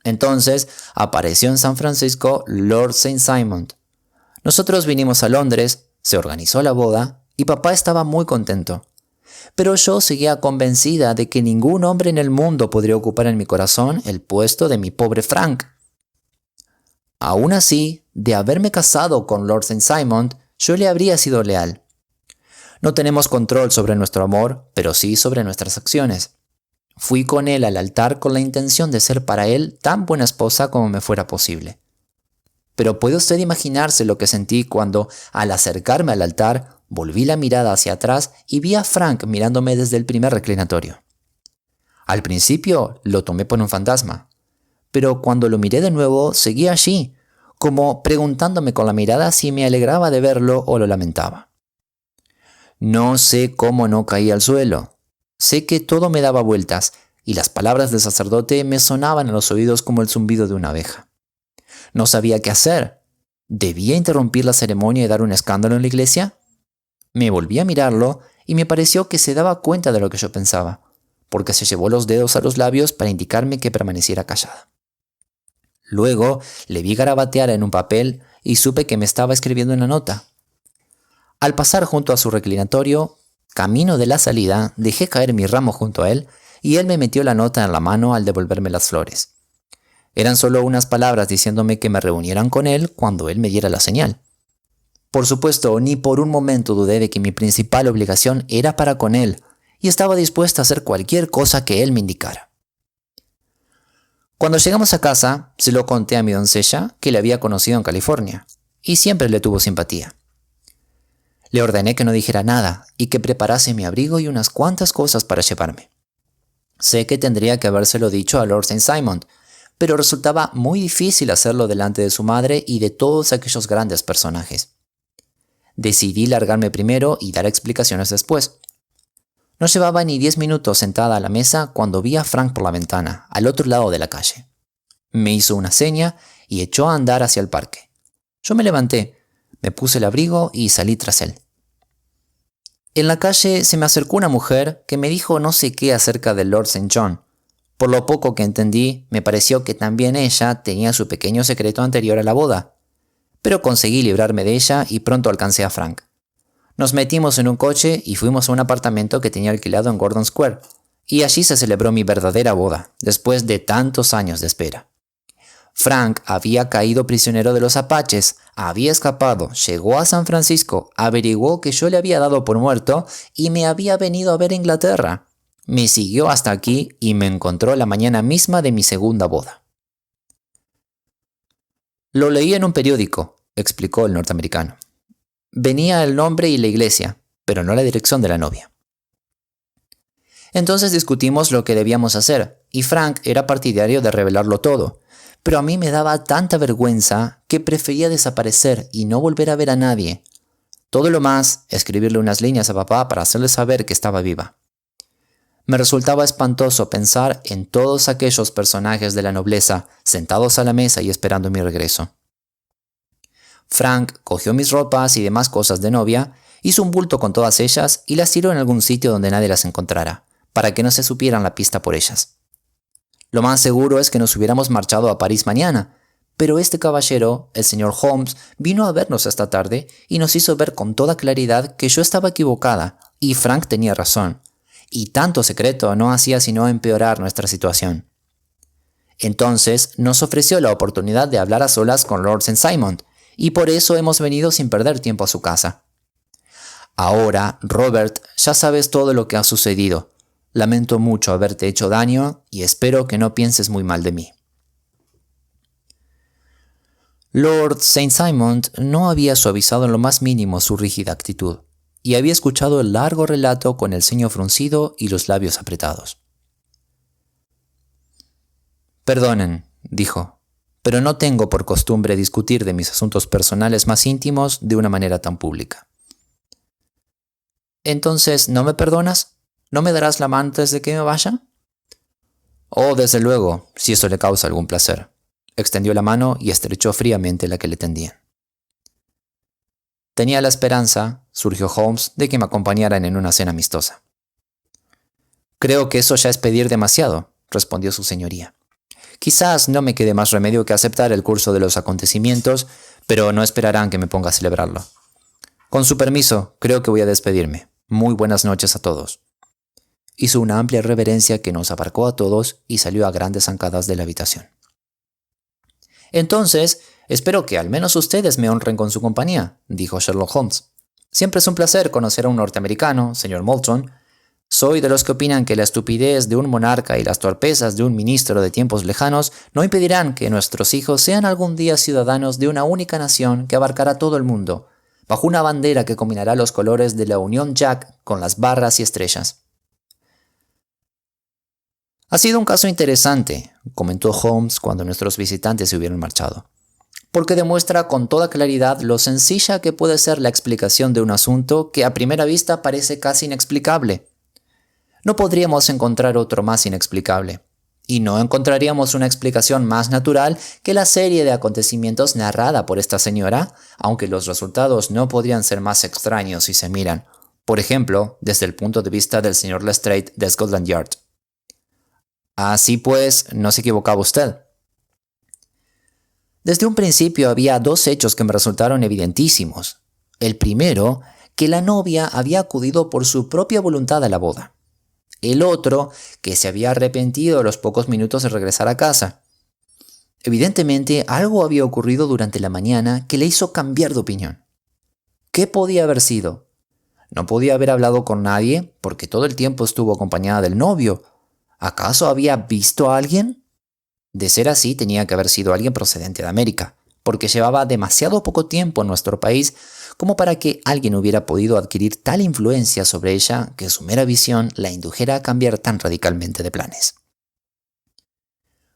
Entonces apareció en San Francisco Lord St. Simon. Nosotros vinimos a Londres, se organizó la boda y papá estaba muy contento. Pero yo seguía convencida de que ningún hombre en el mundo podría ocupar en mi corazón el puesto de mi pobre Frank. Aún así, de haberme casado con Lord St. Simon, yo le habría sido leal. No tenemos control sobre nuestro amor, pero sí sobre nuestras acciones. Fui con él al altar con la intención de ser para él tan buena esposa como me fuera posible. Pero ¿puede usted imaginarse lo que sentí cuando, al acercarme al altar, volví la mirada hacia atrás y vi a Frank mirándome desde el primer reclinatorio? Al principio lo tomé por un fantasma, pero cuando lo miré de nuevo seguía allí, como preguntándome con la mirada si me alegraba de verlo o lo lamentaba. No sé cómo no caí al suelo. Sé que todo me daba vueltas y las palabras del sacerdote me sonaban en los oídos como el zumbido de una abeja. No sabía qué hacer. ¿Debía interrumpir la ceremonia y dar un escándalo en la iglesia? Me volví a mirarlo y me pareció que se daba cuenta de lo que yo pensaba, porque se llevó los dedos a los labios para indicarme que permaneciera callada. Luego le vi garabatear en un papel y supe que me estaba escribiendo una nota. Al pasar junto a su reclinatorio, camino de la salida, dejé caer mi ramo junto a él y él me metió la nota en la mano al devolverme las flores. Eran solo unas palabras diciéndome que me reunieran con él cuando él me diera la señal. Por supuesto, ni por un momento dudé de que mi principal obligación era para con él y estaba dispuesta a hacer cualquier cosa que él me indicara. Cuando llegamos a casa, se lo conté a mi doncella que le había conocido en California y siempre le tuvo simpatía. Le ordené que no dijera nada y que preparase mi abrigo y unas cuantas cosas para llevarme. Sé que tendría que habérselo dicho a Lord St. Simon, pero resultaba muy difícil hacerlo delante de su madre y de todos aquellos grandes personajes. Decidí largarme primero y dar explicaciones después. No llevaba ni 10 minutos sentada a la mesa cuando vi a Frank por la ventana, al otro lado de la calle. Me hizo una seña y echó a andar hacia el parque. Yo me levanté, me puse el abrigo y salí tras él. En la calle se me acercó una mujer que me dijo no sé qué acerca del Lord St. John. Por lo poco que entendí, me pareció que también ella tenía su pequeño secreto anterior a la boda. Pero conseguí librarme de ella y pronto alcancé a Frank. Nos metimos en un coche y fuimos a un apartamento que tenía alquilado en Gordon Square, y allí se celebró mi verdadera boda, después de tantos años de espera. Frank había caído prisionero de los apaches, había escapado, llegó a San Francisco, averiguó que yo le había dado por muerto y me había venido a ver a Inglaterra. Me siguió hasta aquí y me encontró la mañana misma de mi segunda boda. Lo leí en un periódico, explicó el norteamericano. Venía el nombre y la iglesia, pero no la dirección de la novia. Entonces discutimos lo que debíamos hacer, y Frank era partidario de revelarlo todo, pero a mí me daba tanta vergüenza que prefería desaparecer y no volver a ver a nadie. Todo lo más, escribirle unas líneas a papá para hacerle saber que estaba viva. Me resultaba espantoso pensar en todos aquellos personajes de la nobleza sentados a la mesa y esperando mi regreso. Frank cogió mis ropas y demás cosas de novia, hizo un bulto con todas ellas y las tiró en algún sitio donde nadie las encontrara, para que no se supieran la pista por ellas. Lo más seguro es que nos hubiéramos marchado a París mañana, pero este caballero, el señor Holmes, vino a vernos esta tarde y nos hizo ver con toda claridad que yo estaba equivocada y Frank tenía razón, y tanto secreto no hacía sino empeorar nuestra situación. Entonces nos ofreció la oportunidad de hablar a solas con Lord St. Simon, y por eso hemos venido sin perder tiempo a su casa. Ahora, Robert, ya sabes todo lo que ha sucedido. Lamento mucho haberte hecho daño y espero que no pienses muy mal de mí. Lord St. Simon no había suavizado en lo más mínimo su rígida actitud, y había escuchado el largo relato con el ceño fruncido y los labios apretados. «Perdonen», dijo, «pero no tengo por costumbre discutir de mis asuntos personales más íntimos de una manera tan pública». «Entonces, ¿no me perdonas? ¿No me darás la mano antes de que me vaya?» «Oh, desde luego, si eso le causa algún placer». Extendió la mano y estrechó fríamente la que le tendían. Tenía la esperanza, surgió Holmes, de que me acompañaran en una cena amistosa. «Creo que eso ya es pedir demasiado», respondió su señoría. «Quizás no me quede más remedio que aceptar el curso de los acontecimientos, pero no esperarán que me ponga a celebrarlo. Con su permiso, creo que voy a despedirme. Muy buenas noches a todos». Hizo una amplia reverencia que nos aparcó a todos y salió a grandes zancadas de la habitación. «Entonces, espero que al menos ustedes me honren con su compañía», dijo Sherlock Holmes. «Siempre es un placer conocer a un norteamericano, señor Moulton. Soy de los que opinan que la estupidez de un monarca y las torpezas de un ministro de tiempos lejanos no impedirán que nuestros hijos sean algún día ciudadanos de una única nación que abarcará todo el mundo, bajo una bandera que combinará los colores de la Unión Jack con las barras y estrellas». «Ha sido un caso interesante», comentó Holmes cuando nuestros visitantes se hubieron marchado, «porque demuestra con toda claridad lo sencilla que puede ser la explicación de un asunto que a primera vista parece casi inexplicable. No podríamos encontrar otro más inexplicable, y no encontraríamos una explicación más natural que la serie de acontecimientos narrada por esta señora, aunque los resultados no podrían ser más extraños si se miran, por ejemplo, desde el punto de vista del señor Lestrade de Scotland Yard». «Así pues, no se equivocaba usted». «Desde un principio había dos hechos que me resultaron evidentísimos. El primero, que la novia había acudido por su propia voluntad a la boda. El otro, que se había arrepentido a los pocos minutos de regresar a casa. Evidentemente, algo había ocurrido durante la mañana que le hizo cambiar de opinión. ¿Qué podía haber sido? No podía haber hablado con nadie porque todo el tiempo estuvo acompañada del novio. ¿Acaso había visto a alguien? De ser así, tenía que haber sido alguien procedente de América, porque llevaba demasiado poco tiempo en nuestro país como para que alguien hubiera podido adquirir tal influencia sobre ella que su mera visión la indujera a cambiar tan radicalmente de planes.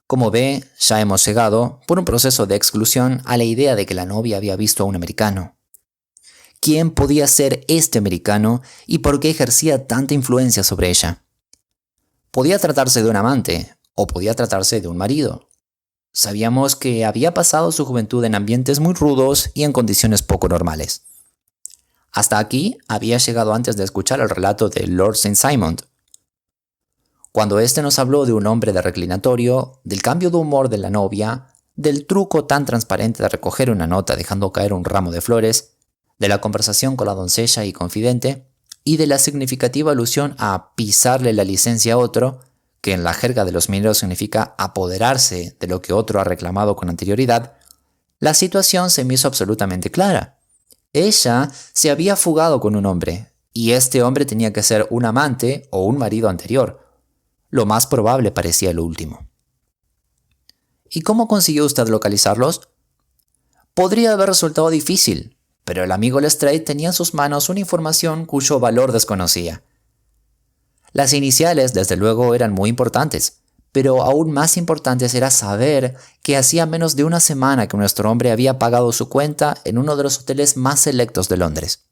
Como ve, ya hemos llegado, por un proceso de exclusión, a la idea de que la novia había visto a un americano. ¿Quién podía ser este americano y por qué ejercía tanta influencia sobre ella? Podía tratarse de un amante, o podía tratarse de un marido. Sabíamos que había pasado su juventud en ambientes muy rudos y en condiciones poco normales. Hasta aquí había llegado antes de escuchar el relato de Lord St. Simon. Cuando éste nos habló de un hombre de reclinatorio, del cambio de humor de la novia, del truco tan transparente de recoger una nota dejando caer un ramo de flores, de la conversación con la doncella y confidente, y de la significativa alusión a pisarle la licencia a otro, que en la jerga de los mineros significa apoderarse de lo que otro ha reclamado con anterioridad, la situación se me hizo absolutamente clara. Ella se había fugado con un hombre, y este hombre tenía que ser un amante o un marido anterior. Lo más probable parecía lo último. ¿Y cómo consiguió usted localizarlos? Podría haber resultado difícil, pero el amigo Lestrade tenía en sus manos una información cuyo valor desconocía. Las iniciales, desde luego, eran muy importantes, pero aún más importantes era saber que hacía menos de una semana que nuestro hombre había pagado su cuenta en uno de los hoteles más selectos de Londres.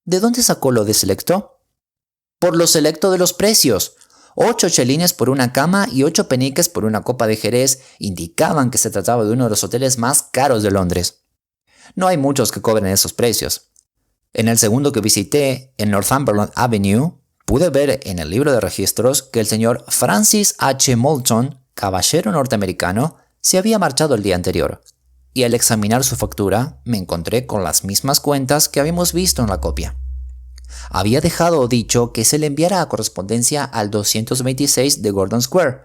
¿De dónde sacó lo de selecto? Por lo selecto de los precios. 8 chelines por una cama y 8 peniques por una copa de Jerez indicaban que se trataba de uno de los hoteles más caros de Londres. No hay muchos que cobren esos precios. En el segundo que visité, en Northumberland Avenue, pude ver en el libro de registros que el señor Francis H. Moulton, caballero norteamericano, se había marchado el día anterior, y al examinar su factura me encontré con las mismas cuentas que habíamos visto en la copia. Había dejado dicho que se le enviara correspondencia al 226 de Gordon Square.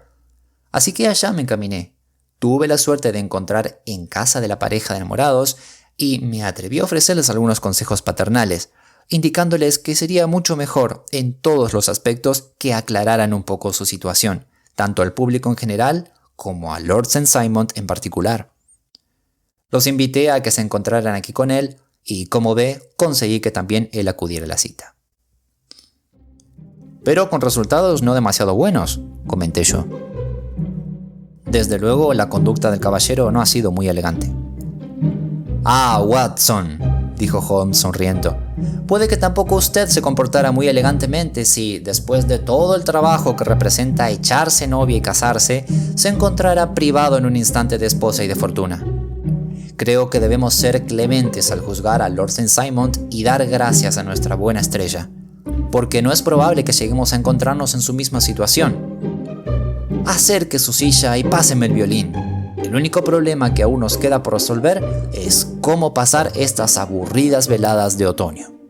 Así que allá me encaminé. Tuve la suerte de encontrar en casa de la pareja de enamorados y me atreví a ofrecerles algunos consejos paternales, indicándoles que sería mucho mejor en todos los aspectos que aclararan un poco su situación, tanto al público en general como a Lord St. Simon en particular. Los invité a que se encontraran aquí con él y, como ve, conseguí que también él acudiera a la cita. Pero con resultados no demasiado buenos, comenté yo. Desde luego, la conducta del caballero no ha sido muy elegante. Ah, Watson, dijo Holmes sonriendo. Puede que tampoco usted se comportara muy elegantemente si, después de todo el trabajo que representa echarse novia y casarse, se encontrara privado en un instante de esposa y de fortuna. Creo que debemos ser clementes al juzgar a Lord St. Simon y dar gracias a nuestra buena estrella, porque no es probable que lleguemos a encontrarnos en su misma situación. Acerque su silla y páseme el violín. El único problema que aún nos queda por resolver es cómo pasar estas aburridas veladas de otoño.